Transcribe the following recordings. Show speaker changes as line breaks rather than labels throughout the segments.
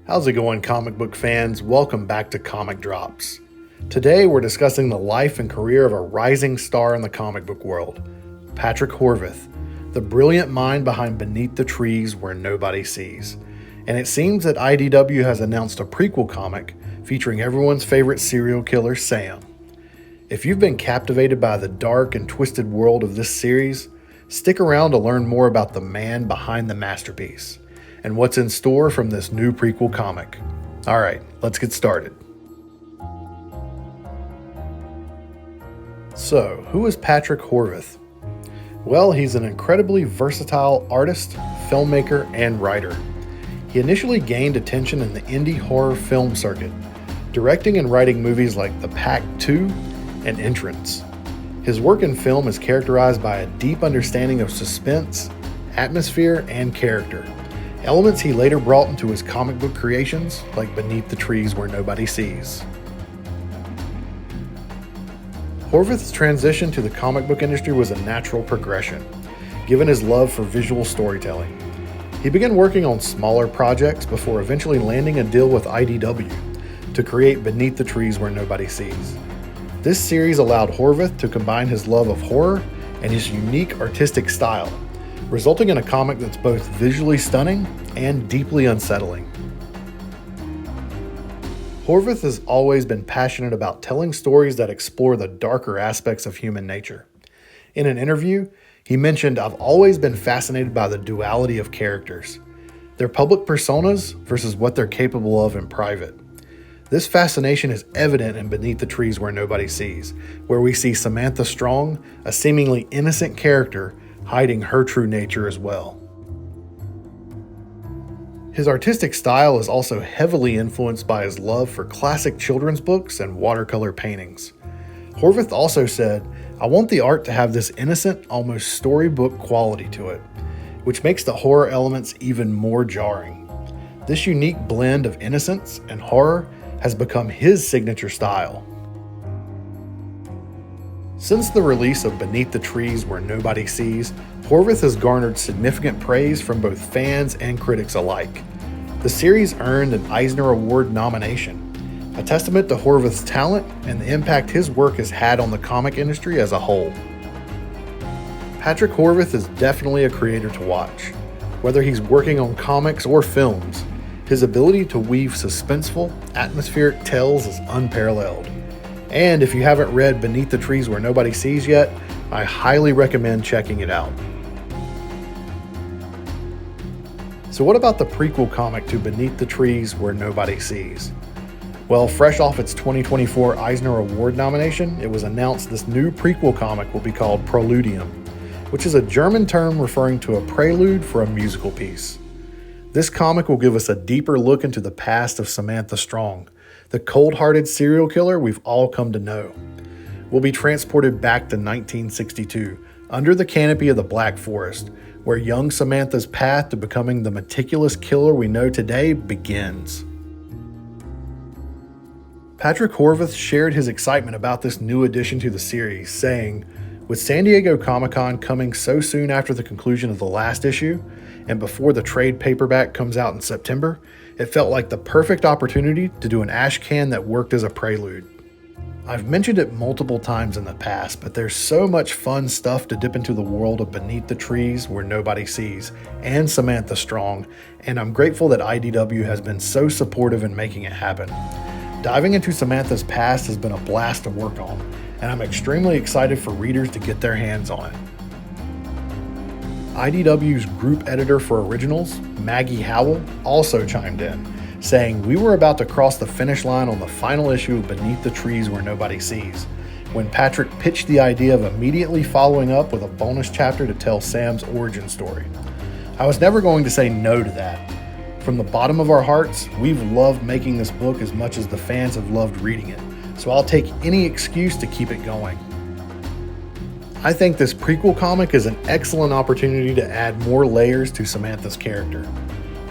How's it going, comic book fans? Welcome back to Comic Drops. Today we're discussing the life and career of a rising star in the comic book world, Patrick Horvath, the brilliant mind behind Beneath the Trees Where Nobody Sees. And it seems that IDW has announced a prequel comic featuring everyone's favorite serial killer, Sam. If you've been captivated by the dark and twisted world of this series, stick around to learn more about the man behind the masterpiece and what's in store from this new prequel comic. Alright, let's get started. So, who is Patrick Horvath? Well, he's an incredibly versatile artist, filmmaker, and writer. He initially gained attention in the indie horror film circuit, directing and writing movies like The Pact 2 and Entrance. His work in film is characterized by a deep understanding of suspense, atmosphere, and character, elements he later brought into his comic book creations like Beneath the Trees Where Nobody Sees. Horvath's transition to the comic book industry was a natural progression, given his love for visual storytelling. He began working on smaller projects before eventually landing a deal with IDW to create Beneath the Trees Where Nobody Sees. This series allowed Horvath to combine his love of horror and his unique artistic style, resulting in a comic that's both visually stunning and deeply unsettling. Horvath has always been passionate about telling stories that explore the darker aspects of human nature. In an interview, he mentioned, "I've always been fascinated by the duality of characters, their public personas versus what they're capable of in private. This fascination is evident in Beneath the Trees Where Nobody Sees, where we see Samantha Strong, a seemingly innocent character, hiding her true nature as well." His artistic style is also heavily influenced by his love for classic children's books and watercolor paintings. Horvath also said, "I want the art to have this innocent, almost storybook quality to it, which makes the horror elements even more jarring. This unique blend of innocence and horror has become his signature style." Since the release of Beneath the Trees Where Nobody Sees, Horvath has garnered significant praise from both fans and critics alike. The series earned an Eisner Award nomination, a testament to Horvath's talent and the impact his work has had on the comic industry as a whole. Patrick Horvath is definitely a creator to watch. Whether he's working on comics or films, his ability to weave suspenseful, atmospheric tales is unparalleled. And if you haven't read Beneath the Trees Where Nobody Sees yet, I highly recommend checking it out. So what about the prequel comic to Beneath the Trees Where Nobody Sees? Well, fresh off its 2024 Eisner Award nomination, it was announced this new prequel comic will be called Preludium, which is a German term referring to a prelude for a musical piece. This comic will give us a deeper look into the past of Samantha Strong, the cold-hearted serial killer we've all come to know. We'll be transported back to 1962, under the canopy of the Black Forest, where young Samantha's path to becoming the meticulous killer we know today begins. Patrick Horvath shared his excitement about this new addition to the series, saying, "With San Diego Comic-Con coming so soon after the conclusion of the last issue, and before the trade paperback comes out in September, it felt like the perfect opportunity to do an ash can that worked as a prelude. I've mentioned it multiple times in the past, but there's so much fun stuff to dip into the world of Beneath the Trees Where Nobody Sees and Samantha Strong, and I'm grateful that IDW has been so supportive in making it happen. Diving into Samantha's past has been a blast to work on, and I'm extremely excited for readers to get their hands on it." IDW's group editor for originals, Maggie Howell, also chimed in, saying, "We were about to cross the finish line on the final issue of Beneath the Trees Where Nobody Sees, when Patrick pitched the idea of immediately following up with a bonus chapter to tell Sam's origin story. I was never going to say no to that. From the bottom of our hearts, we've loved making this book as much as the fans have loved reading it, so I'll take any excuse to keep it going. I think this prequel comic is an excellent opportunity to add more layers to Samantha's character.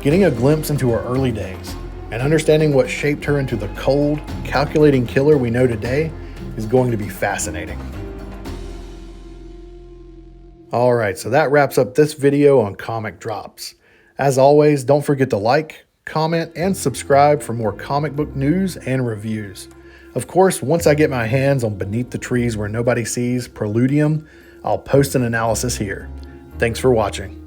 Getting a glimpse into her early days and understanding what shaped her into the cold, calculating killer we know today is going to be fascinating." Alright, so that wraps up this video on Comic Drops. As always, don't forget to like, comment, and subscribe for more comic book news and reviews. Of course, once I get my hands on Beneath the Trees Where Nobody Sees Preludium, I'll post an analysis here. Thanks for watching.